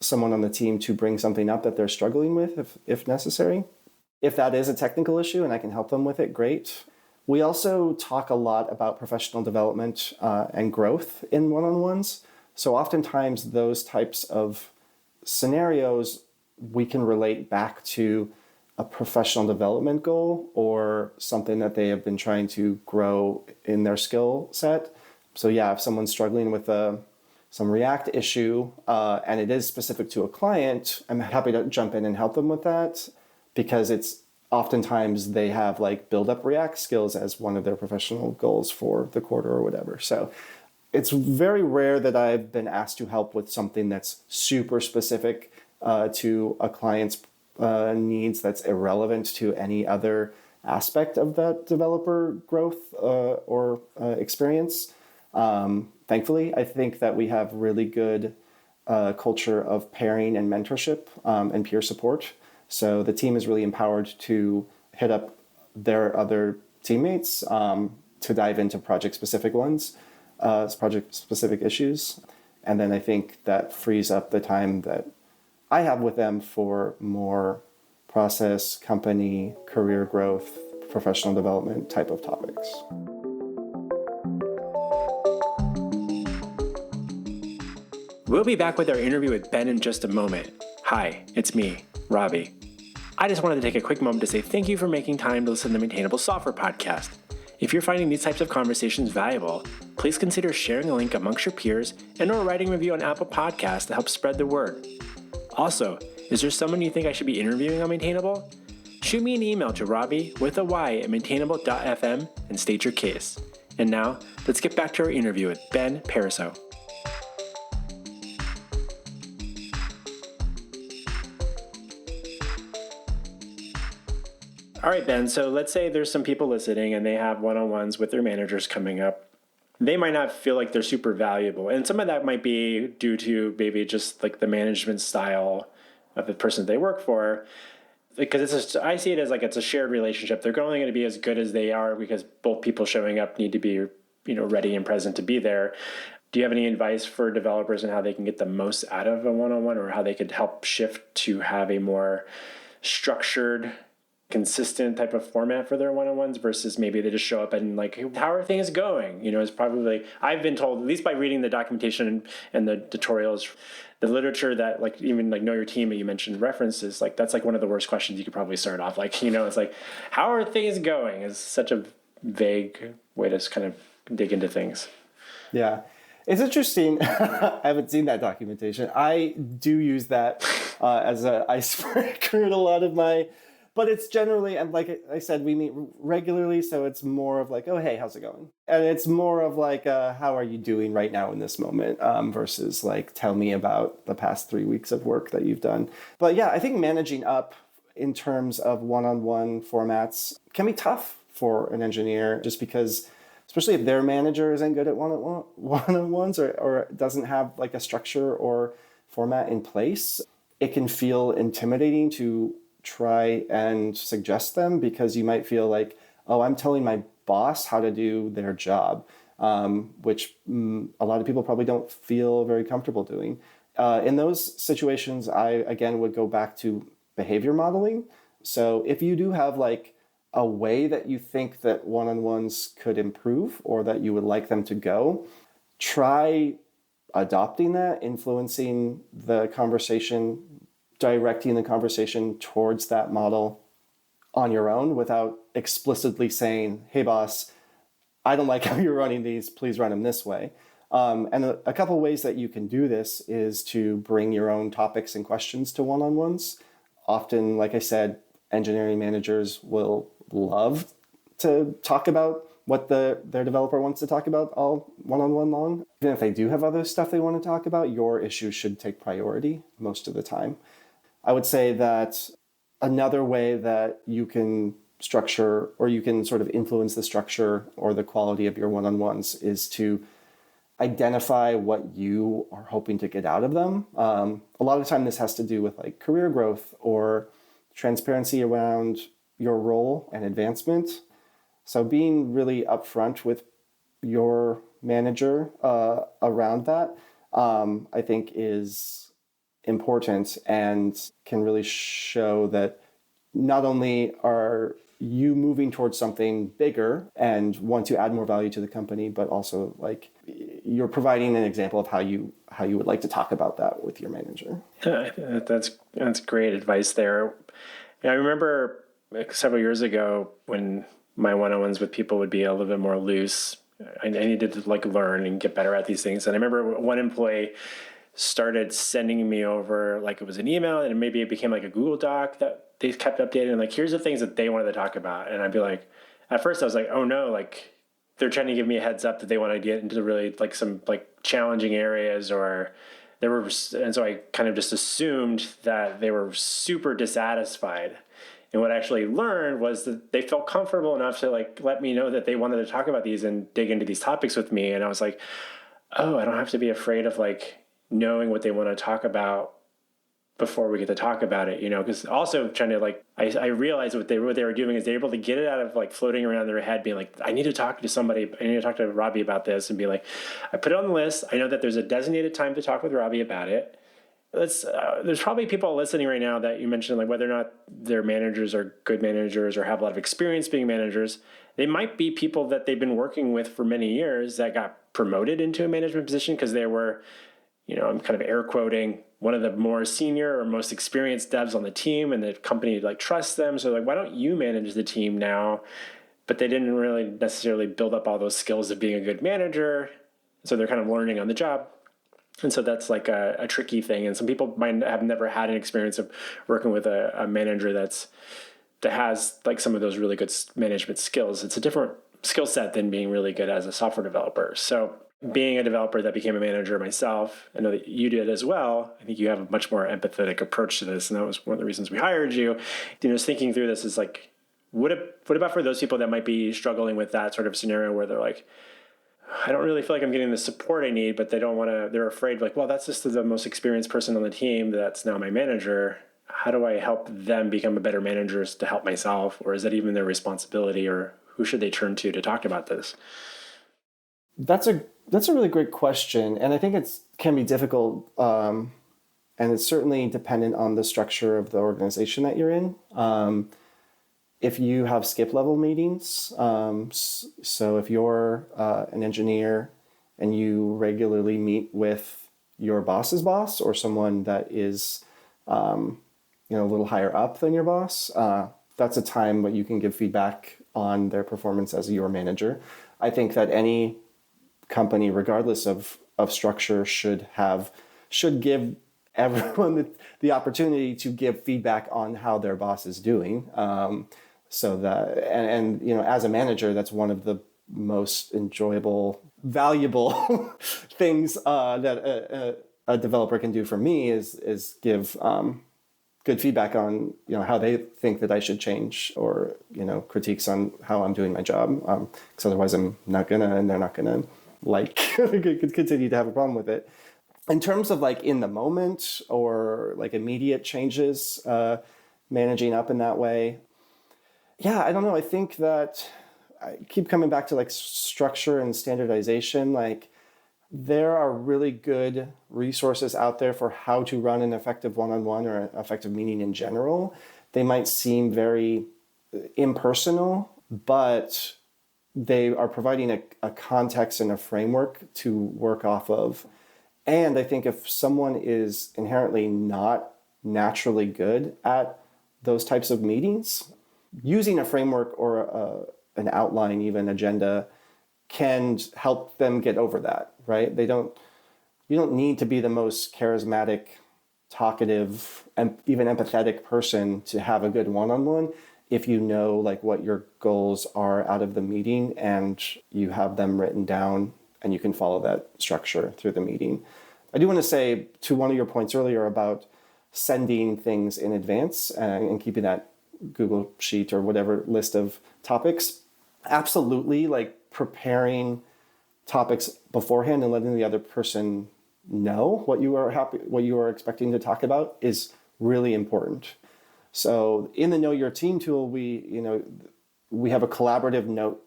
someone on the team to bring something up that they're struggling with if necessary. If that is a technical issue and I can help them with it, great. We also talk a lot about professional development and growth in one-on-ones. So oftentimes those types of scenarios we can relate back to a professional development goal or something that they have been trying to grow in their skill set. So yeah, if someone's struggling with some React issue and it is specific to a client, I'm happy to jump in and help them with that, because it's oftentimes they have like build up React skills as one of their professional goals for the quarter or whatever. So it's very rare that I've been asked to help with something that's super specific to a client's needs, that's irrelevant to any other aspect of that developer growth or experience. Thankfully, I think that we have really good culture of pairing and mentorship and peer support. So the team is really empowered to hit up their other teammates to dive into project-specific ones, project-specific issues. And then I think that frees up the time that I have with them for more process, company, career growth, professional development type of topics. We'll be back with our interview with Ben in just a moment. Hi, it's me, Robby. I just wanted to take a quick moment to say thank you for making time to listen to the Maintainable Software Podcast. If you're finding these types of conversations valuable, please consider sharing a link amongst your peers and/or writing a review on Apple Podcasts to help spread the word. Also, is there someone you think I should be interviewing on Maintainable? Shoot me an email to Robby with a Y at maintainable.fm and state your case. And now, let's get back to our interview with Ben Parisot. All right, Ben, so let's say there's some people listening and they have one-on-ones with their managers coming up. They might not feel like they're super valuable. And some of that might be due to maybe just like the management style of the person they work for. Because I see it as like it's a shared relationship. They're only going to be as good as they are because both people showing up need to be, ready and present to be there. Do you have any advice for developers on how they can get the most out of a one-on-one, or how they could help shift to have a more structured, consistent type of format for their one-on-ones versus maybe they just show up and like, how are things going? It's probably, I've been told, at least by reading the documentation and the tutorials, the literature that like even like know your team that you mentioned references, like that's like one of the worst questions you could probably start off. Like, it's like, how are things going? Is such a vague way to kind of dig into things. Yeah. It's interesting. I haven't seen that documentation. I do use that as an icebreaker in a lot of my, but it's generally, and like I said, we meet regularly, so it's more of like, oh, hey, how's it going? And it's more of like, how are you doing right now in this moment versus like, tell me about the past 3 weeks of work that you've done. But yeah, I think managing up in terms of one-on-one formats can be tough for an engineer, just because, especially if their manager isn't good at one-on-ones or doesn't have like a structure or format in place, it can feel intimidating to try and suggest them, because you might feel like, oh, I'm telling my boss how to do their job, which a lot of people probably don't feel very comfortable doing. In those situations, I, again, would go back to behavior modeling. So if you do have like a way that you think that one-on-ones could improve or that you would like them to go, try adopting that, influencing the conversation, directing the conversation towards that model on your own without explicitly saying, hey, boss, I don't like how you're running these, please run them this way. And a couple ways that you can do this is to bring your own topics and questions to one-on-ones. Often, like I said, engineering managers will love to talk about what their developer wants to talk about all one-on-one long. Even if they do have other stuff they want to talk about, your issue should take priority most of the time. I would say that another way that you can structure, or you can sort of influence the structure or the quality of your one-on-ones, is to identify what you are hoping to get out of them. A lot of the time this has to do with like career growth or transparency around your role and advancement. So being really upfront with your manager around that, I think is important and can really show that not only are you moving towards something bigger and want to add more value to the company, but also like you're providing an example of how you would like to talk about that with your manager. That's great advice there. I remember several years ago when my one-on-ones with people would be a little bit more loose. I needed to like learn and get better at these things. And I remember one employee started sending me over, like it was an email, and maybe it became like a Google Doc that they kept updating. And like, here's the things that they wanted to talk about. And I'd be like, at first I was like, oh no, like they're trying to give me a heads up that they want to get into really like some like challenging areas, or there were, and so I kind of just assumed that they were super dissatisfied. And what I actually learned was that they felt comfortable enough to like let me know that they wanted to talk about these and dig into these topics with me. And I was like, oh, I don't have to be afraid of like knowing what they want to talk about before we get to talk about it, because also trying to like, I realized what they were doing is they're able to get it out of like floating around their head, being like, I need to talk to somebody. I need to talk to Robby about this, and be like, I put it on the list. I know that there's a designated time to talk with Robby about it. There's probably people listening right now that you mentioned, like whether or not their managers are good managers or have a lot of experience being managers. They might be people that they've been working with for many years that got promoted into a management position because they were, I'm kind of air quoting, one of the more senior or most experienced devs on the team, and the company like trusts them. So like, why don't you manage the team now? But they didn't really necessarily build up all those skills of being a good manager. So they're kind of learning on the job. And so that's like a tricky thing. And some people might have never had an experience of working with a manager that has like some of those really good management skills. It's a different skill set than being really good as a software developer. So being a developer that became a manager myself, I know that you did as well. I think you have a much more empathetic approach to this. And that was one of the reasons we hired you. Just thinking through this is like, what about for those people that might be struggling with that sort of scenario where they're like, I don't really feel like I'm getting the support I need, but they're afraid like, well, that's just the most experienced person on the team that's now my manager. How do I help them become a better manager to help myself? Or is that even their responsibility, or who should they turn to talk about this? That's a really great question. And I think it can be difficult. And it's certainly dependent on the structure of the organization that you're in. If you have skip level meetings, so if you're an engineer and you regularly meet with your boss's boss or someone that is a little higher up than your boss, that's a time when you can give feedback on their performance as your manager. I think that any company, regardless of structure, should give everyone the opportunity to give feedback on how their boss is doing. So that, and as a manager, that's one of the most enjoyable, valuable things that a developer can do for me is give good feedback on how they think that I should change, or critiques on how I'm doing my job. Because otherwise, I'm not gonna, and they're not gonna continue to have a problem with it. In terms of like in the moment or like immediate changes, managing up in that way. Yeah, I don't know. I think that I keep coming back to like structure and standardization. Like there are really good resources out there for how to run an effective one-on-one or an effective meeting in general. They might seem very impersonal, but they are providing a context and a framework to work off of. And I think if someone is inherently not naturally good at those types of meetings, using a framework or an outline, even agenda, can help them get over that, right? You don't need to be the most charismatic, talkative, and even empathetic person to have a good one-on-one if you know like what your goals are out of the meeting and you have them written down and you can follow that structure through the meeting. I do want to say to one of your points earlier about sending things in advance and keeping that Google Sheet or whatever list of topics. Absolutely, like preparing topics beforehand and letting the other person know what you are expecting to talk about is really important. So in the Know Your Team tool, we have a collaborative note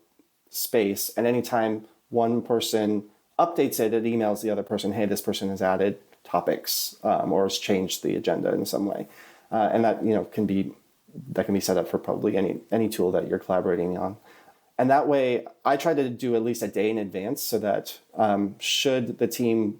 space, and anytime one person updates it, it emails the other person, hey, this person has added topics or has changed the agenda in some way. And that can be set up for probably any tool that you're collaborating on. And that way, I try to do at least a day in advance so that should the team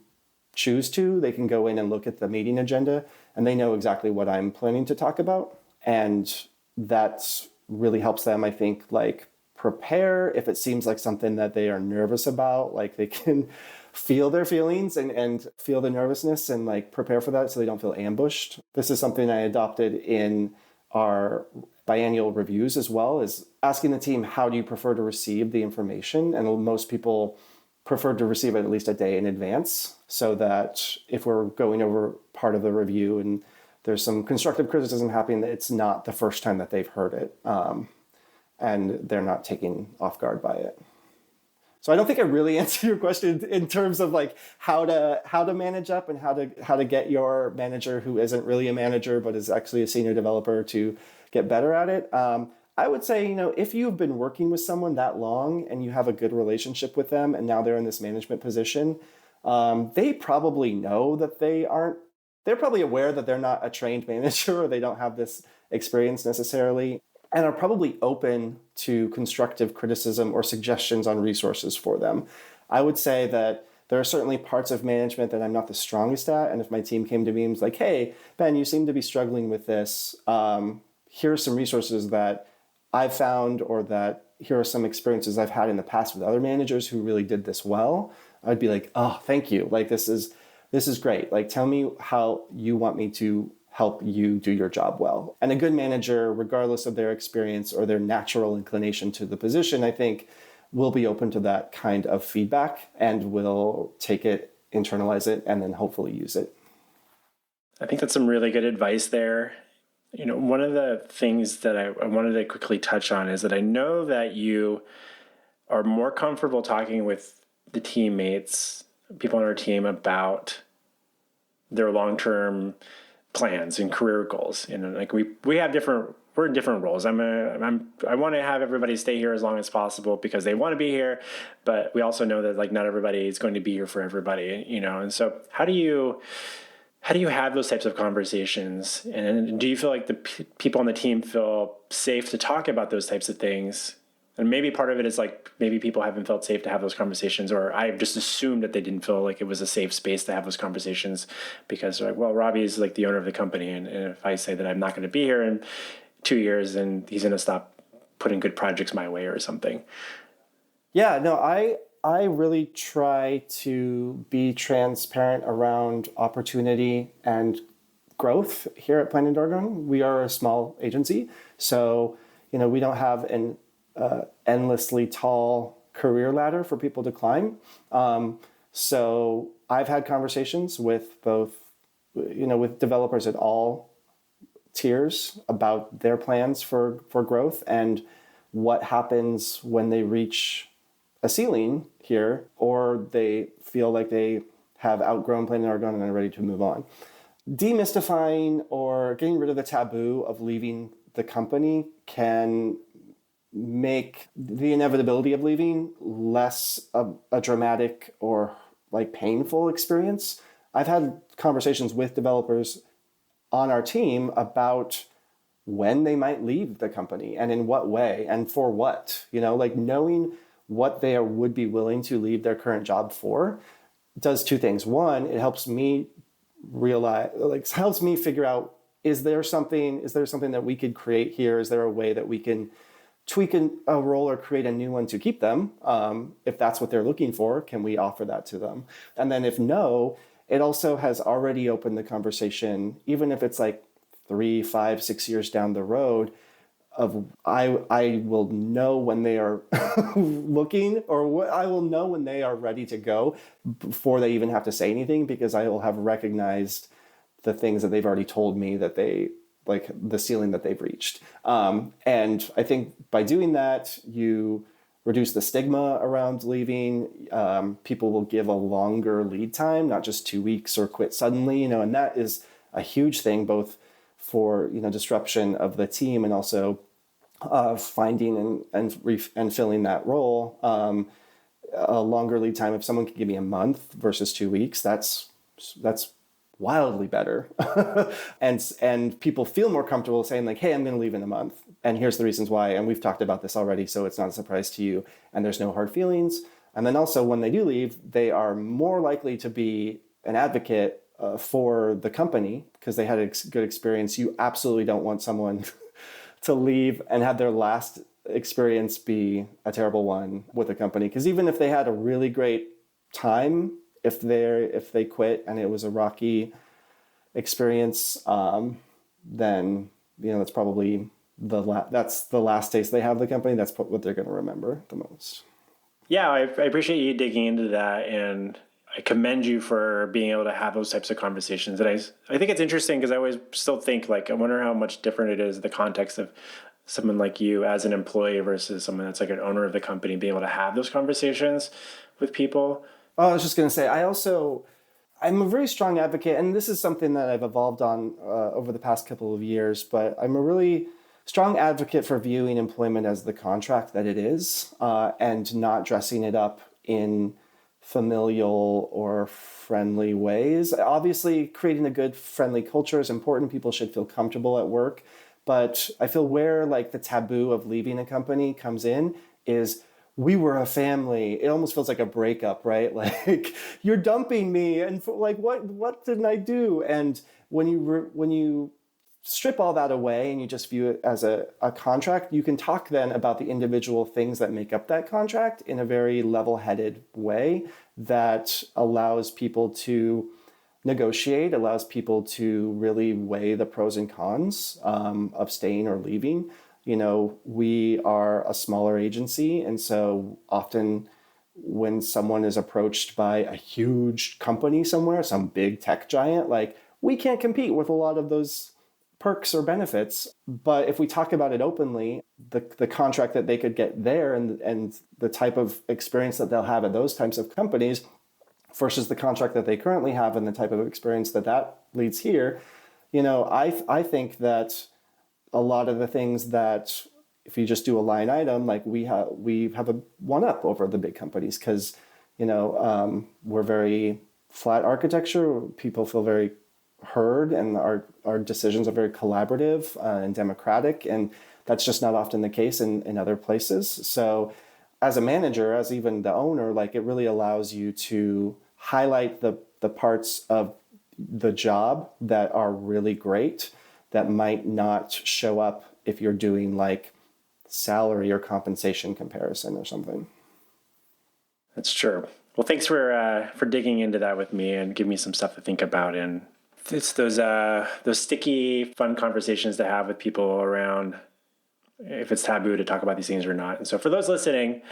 choose to, they can go in and look at the meeting agenda and they know exactly what I'm planning to talk about. And that really helps them, I think, like prepare if it seems like something that they are nervous about, like they can feel their feelings and feel the nervousness and like prepare for that so they don't feel ambushed. This is something I adopted in our biannual reviews as well, is asking the team, how do you prefer to receive the information? And most people prefer to receive it at least a day in advance so that if we're going over part of the review and there's some constructive criticism happening, that it's not the first time that they've heard it and they're not taken off guard by it. So I don't think I really answered your question in terms of like how to manage up and how to get your manager who isn't really a manager but is actually a senior developer to get better at it. I would say, if you've been working with someone that long and you have a good relationship with them and now they're in this management position, they probably know that they're probably aware that they're not a trained manager or they don't have this experience necessarily, and are probably open to constructive criticism or suggestions on resources for them. I would say that there are certainly parts of management that I'm not the strongest at, and if my team came to me and was like, hey, Ben, you seem to be struggling with this, here are some resources that I've found, or that here are some experiences I've had in the past with other managers who really did this well, I'd be like, oh, thank you. Like, this is great. Like, tell me how you want me to help you do your job well. And a good manager, regardless of their experience or their natural inclination to the position, I think will be open to that kind of feedback and will take it, internalize it, and then hopefully use it. I think that's some really good advice there. One of the things that I wanted to quickly touch on is that I know that you are more comfortable talking with the teammates, people on our team, about their long-term plans and career goals. Like we have we're in different roles. I want to have everybody stay here as long as possible because they want to be here, but we also know that like not everybody is going to be here for everybody, and so how do you have those types of conversations? And do you feel like the people on the team feel safe to talk about those types of things? And maybe part of it is like, maybe people haven't felt safe to have those conversations, or I've just assumed that they didn't feel like it was a safe space to have those conversations because they're like, well, Robby is like the owner of the company. And if I say that I'm not going to be here in 2 years, and he's going to stop putting good projects my way or something. Yeah, no, I really try to be transparent around opportunity and growth here at Planet Argon. We are a small agency, so we don't have an endlessly tall career ladder for people to climb. So I've had conversations with both, with developers at all tiers about their plans for growth and what happens when they reach a ceiling here, or they feel like they have outgrown Planet Argon and are ready to move on. Demystifying or getting rid of the taboo of leaving the company can make the inevitability of leaving less a dramatic or like painful experience. I've had conversations with developers on our team about when they might leave the company and in what way and for what, like knowing what they would be willing to leave their current job for does two things. One, it helps me helps me figure out, is there something that we could create here? Is there a way that we can tweak a role or create a new one to keep them? If that's what they're looking for, can we offer that to them? And then if no, it also has already opened the conversation, even if it's like 3, 5, 6 years down the road, I will know when they are looking, or I will know when they are ready to go before they even have to say anything, because I will have recognized the things that they've already told me that they like, the ceiling that they've reached. And I think by doing that, you reduce the stigma around leaving. People will give a longer lead time, not just 2 weeks or quit suddenly, and that is a huge thing, both for, disruption of the team and also finding and filling that role. A longer lead time, if someone can give me a month versus 2 weeks, that's wildly better. and people feel more comfortable saying like, hey, I'm going to leave in a month, and here's the reasons why, and we've talked about this already, so it's not a surprise to you, and there's no hard feelings. And then also, when they do leave, they are more likely to be an advocate for the company because they had a good experience. You absolutely don't want someone to leave and have their last experience be a terrible one with a company, because even if they had a really great time, if they quit and it was a rocky experience, then that's probably that's the last taste they have of the company. That's what they're going to remember the most. Yeah, I appreciate you digging into that, and I commend you for being able to have those types of conversations. And I think it's interesting because I always still think like, I wonder how much different it is in the context of someone like you as an employee versus someone that's like an owner of the company, being able to have those conversations with people. Oh, I was just going to say, I'm a very strong advocate, and this is something that I've evolved on over the past couple of years, but I'm a really strong advocate for viewing employment as the contract that it is, and not dressing it up in familial or friendly ways. Obviously, creating a good, friendly culture is important. People should feel comfortable at work, but I feel where like the taboo of leaving a company comes in is, we were a family. It almost feels like a breakup, right? Like, you're dumping me, and what didn't I do? And when you strip all that away and you just view it as a contract, you can talk then about the individual things that make up that contract in a very level-headed way that allows people to negotiate, allows people to really weigh the pros and cons of staying or leaving. We are a smaller agency, and so often when someone is approached by a huge company somewhere, some big tech giant, like, we can't compete with a lot of those perks or benefits. But if we talk about it openly, the contract that they could get there and the type of experience that they'll have at those types of companies versus the contract that they currently have and the type of experience that leads here, I think that a lot of the things that, if you just do a line item, like we have a one up over the big companies because, we're very flat architecture. People feel very heard, and our decisions are very collaborative and democratic. And that's just not often the case in other places. So as a manager, as even the owner, like, it really allows you to highlight the parts of the job that are really great that might not show up if you're doing like salary or compensation comparison or something. That's true. Well, thanks for digging into that with me and giving me some stuff to think about. And it's those sticky, fun conversations to have with people around if it's taboo to talk about these things or not. And so for those listening,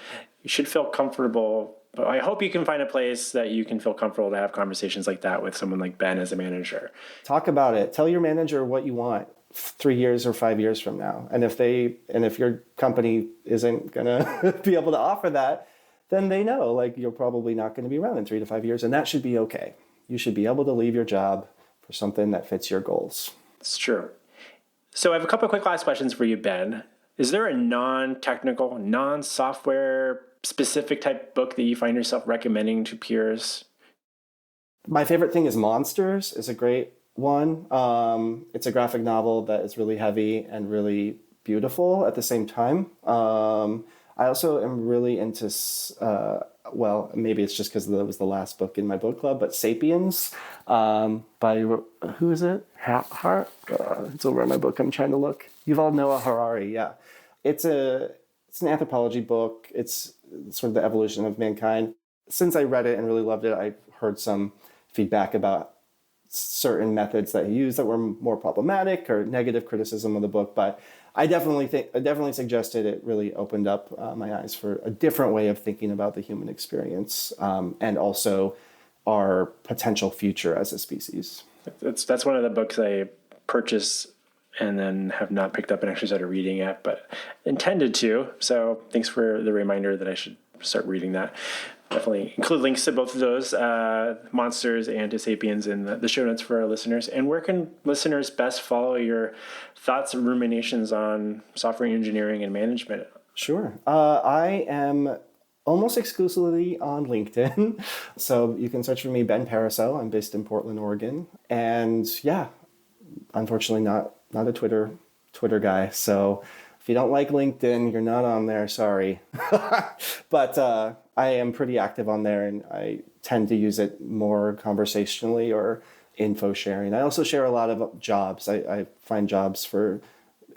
you should feel comfortable. But I hope you can find a place that you can feel comfortable to have conversations like that with someone like Ben as a manager. Talk about it. Tell your manager what you want 3 years or 5 years from now. And if your company isn't going to be able to offer that, then they know, like, you're probably not going to be around in 3 to 5 years, and that should be okay. You should be able to leave your job for something that fits your goals. It's true. So I have a couple of quick last questions for you, Ben. Is there a non-technical, non-software specific type book that you find yourself recommending to peers? My favorite thing is Monsters is a great one. It's a graphic novel that is really heavy and really beautiful at the same time. I also am really into, maybe it's just because that was the last book in my book club, but Sapiens by, who is it? It's over in my book. I'm trying to look. Yuval Noah Harari, yeah. It's an anthropology book. It's sort of the evolution of mankind. Since I read it and really loved it, I've heard some feedback about certain methods that he used that were more problematic or negative criticism of the book. But I definitely suggested it really opened up my eyes for a different way of thinking about the human experience, and also our potential future as a species. That's one of the books I purchased and then have not picked up and actually started reading it, but intended to. So thanks for the reminder that I should start reading that. Definitely include links to both of those, Monsters and To Sapiens, in the show notes for our listeners. And where can listeners best follow your thoughts and ruminations on software engineering and management? Sure. I am almost exclusively on LinkedIn. So you can search for me, Ben Parisot. I'm based in Portland, Oregon. And yeah, unfortunately not a Twitter guy. So if you don't like LinkedIn, you're not on there, sorry. But I am pretty active on there, and I tend to use it more conversationally or info sharing. I also share a lot of jobs. I find jobs for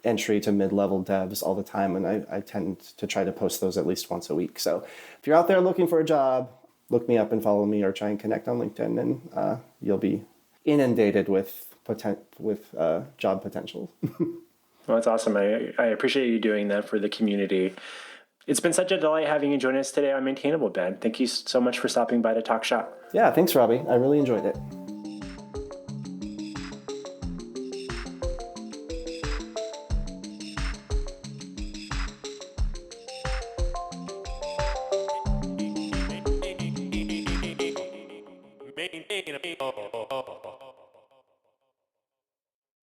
entry to mid-level devs all the time, and I tend to try to post those at least once a week. So if you're out there looking for a job, look me up and follow me, or try and connect on LinkedIn, and you'll be inundated with job potential. Well, that's awesome. I appreciate you doing that for the community. It's been such a delight having you join us today on Maintainable, Ben. Thank you so much for stopping by to talk shop. Yeah, thanks, Robby. I really enjoyed it. Maintain